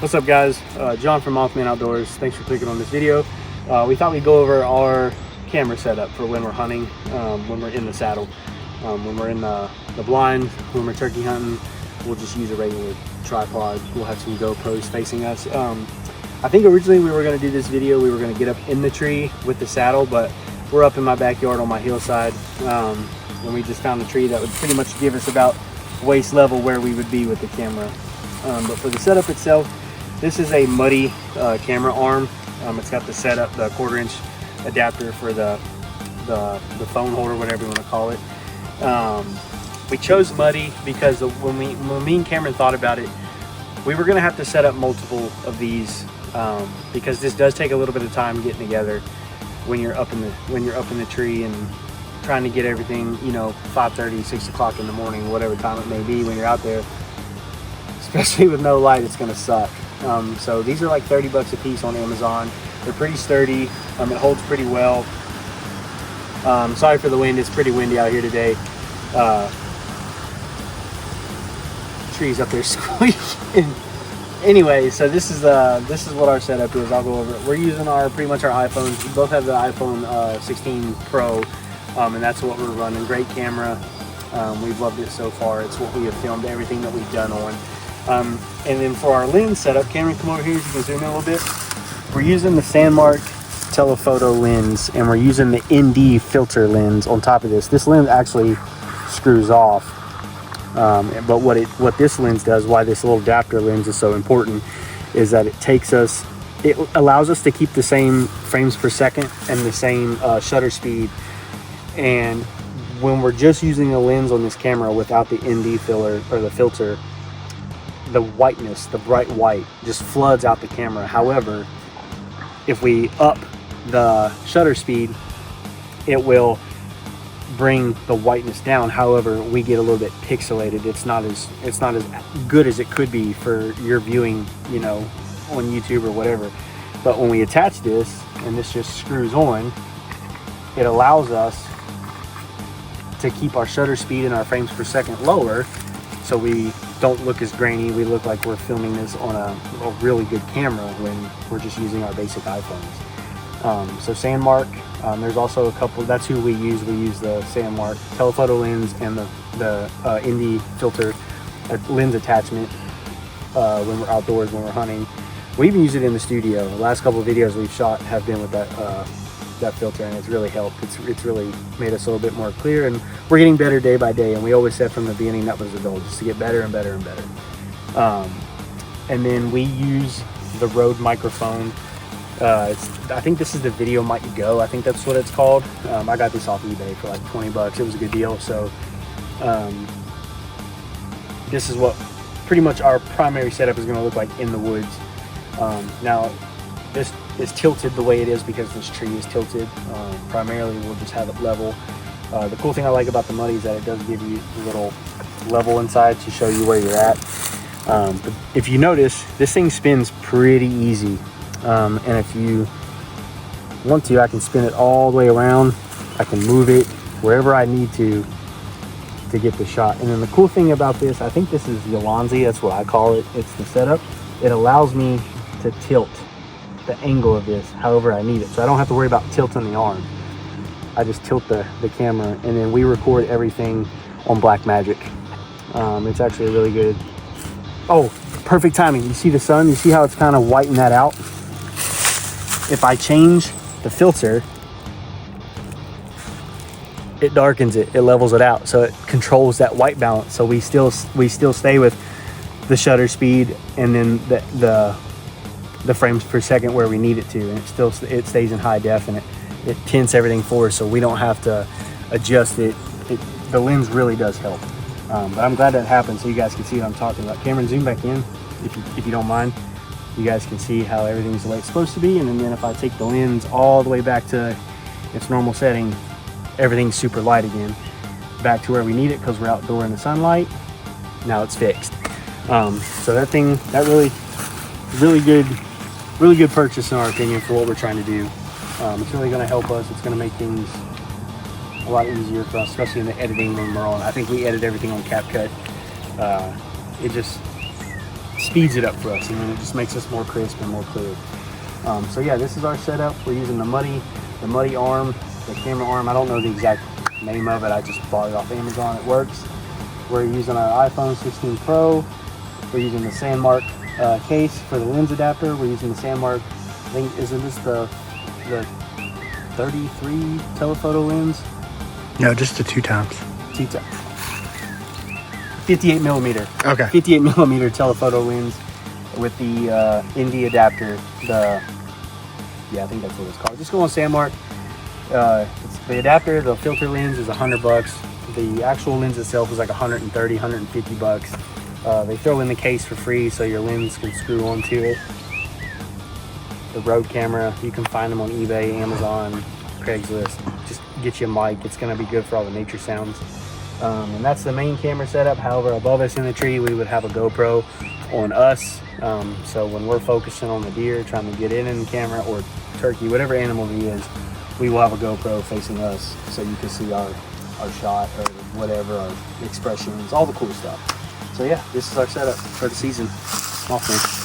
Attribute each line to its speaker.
Speaker 1: What's up, guys? John from Mothman Outdoors. Thanks for clicking on this video. We thought we'd go over our camera setup for when we're hunting, when we're in the saddle. When we're in the blind, when we're turkey hunting, we'll just use a regular tripod. We'll have some GoPros facing us. I think originally we were going to do this video, we were going to get up in the tree with the saddle, but we're up in my backyard on my hillside, and we just found a tree that would pretty much give us about waist level where we would be with the camera. But for the setup itself, this is a Muddy camera arm. It's got the setup, the 1/4-inch adapter for the phone holder, whatever you want to call it. We chose Muddy because when me and Cameron thought about it, we were going to have to set up multiple of these because this does take a little bit of time getting together when you're up in the tree and trying to get everything, you know, 5:30, 6 o'clock in the morning, whatever time it may be when you're out there. Especially with no light, it's going to suck. So these are like 30 bucks a piece on Amazon. They're pretty sturdy. It holds pretty well. Sorry for the wind. It's pretty windy out here today. Trees up there squeaking. Anyway, so this is what our setup is. I'll go over it. We're using pretty much our iPhones. We both have the iPhone 16 Pro, and that's what we're running. Great camera. We've loved it so far. It's what we have filmed everything that we've done on. And then for our lens setup, Cameron, come over here so you can zoom in a little bit. We're using the Sandmarc Telephoto Lens, and we're using the ND Filter lens on top of this. This lens actually screws off, but what this lens does, why this little adapter lens is so important, is that it allows us to keep the same frames per second and the same shutter speed. And when we're just using a lens on this camera without the ND filler or the filter, the whiteness, the bright white, just floods out the camera. However, if we up the shutter speed, it will bring the whiteness down. However, we get a little bit pixelated. It's not as good as it could be for your viewing, you know, on YouTube or whatever. But when we attach this and this just screws on, it allows us to keep our shutter speed and our frames per second lower, so we don't look as grainy. We look like we're filming this on a really good camera when we're just using our basic iPhones. So Sandmarc, there's also a couple, that's who we use. We use the Sandmarc Telephoto Lens and the ND Filter lens attachment when we're outdoors, when we're hunting. We even use it in the studio. The last couple of videos we've shot have been with that filter, and it's really helped. It's really made us a little bit more clear, and we're getting better day by day. And we always said from the beginning that was the goal, just to get better and better and better. And then we use the Rode microphone. I think this is the Video Mic Go. I think that's what it's called. I got this off eBay for like 20 bucks. It was a good deal. So this is what pretty much our primary setup is going to look like in the woods. Now this is tilted the way it is because this tree is tilted. Primarily we'll just have it level. The cool thing I like about the Muddy is that it does give you a little level inside to show you where you're at. But if you notice, this thing spins pretty easy. And if you want to, I can spin it all the way around. I can move it wherever I need to get the shot. And then the cool thing about this, I think this is Yolandi, that's what I call it. It's the setup. It allows me to tilt the angle of this however I need it, so I don't have to worry about tilting the arm. I just tilt the camera, and then we record everything on Blackmagic. It's actually really good. Oh, perfect timing. You see the sun? You see how it's kind of whitening that out? If I change the filter, it darkens it, it levels it out, so it controls that white balance. So we still stay with the shutter speed and then the frames per second where we need it to, and it stays in high def, and it tints everything for us, so we don't have to adjust it. The lens really does help. But I'm glad that happened so you guys can see what I'm talking about. Cameron, zoom back in if you don't mind. You guys can see how everything's the way it's supposed to be, and then if I take the lens all the way back to its normal setting, everything's super light again, back to where we need it because we're outdoor in the sunlight. Now it's fixed. So that really good purchase in our opinion for what we're trying to do. It's really going to help us. It's going to make things a lot easier for us, especially in the editing when we're on. I think we edit everything on CapCut. speeds it up for us, and then it just makes us more crisp and more clear. So yeah, this is our setup. We're using the muddy arm, the camera arm. I don't know the exact name of it. I just bought it off Amazon. It works. We're using our iPhone 16 Pro. We're using the Sandmarc case for the lens adapter. We're using the Sandmarc, I think, isn't this the 33 telephoto lens?
Speaker 2: No, just the 2x.
Speaker 1: 58 millimeter.
Speaker 2: Okay.
Speaker 1: 58 millimeter telephoto lens with the ND adapter. I think that's what it's called. Just go on Sandmarc. It's the adapter, the filter lens is $100. The actual lens itself is like 130, 150 bucks. They throw in the case for free so your lens can screw onto it. The Rode camera, you can find them on eBay, Amazon, Craigslist. Just get you a mic. It's going to be good for all the nature sounds. And that's the main camera setup. However, above us in the tree, we would have a GoPro on us. So when we're focusing on the deer, trying to get in the camera, or turkey, whatever animal he is, we will have a GoPro facing us so you can see our shot or whatever, our expressions, all the cool stuff. So yeah, this is our setup for the season. Mothman.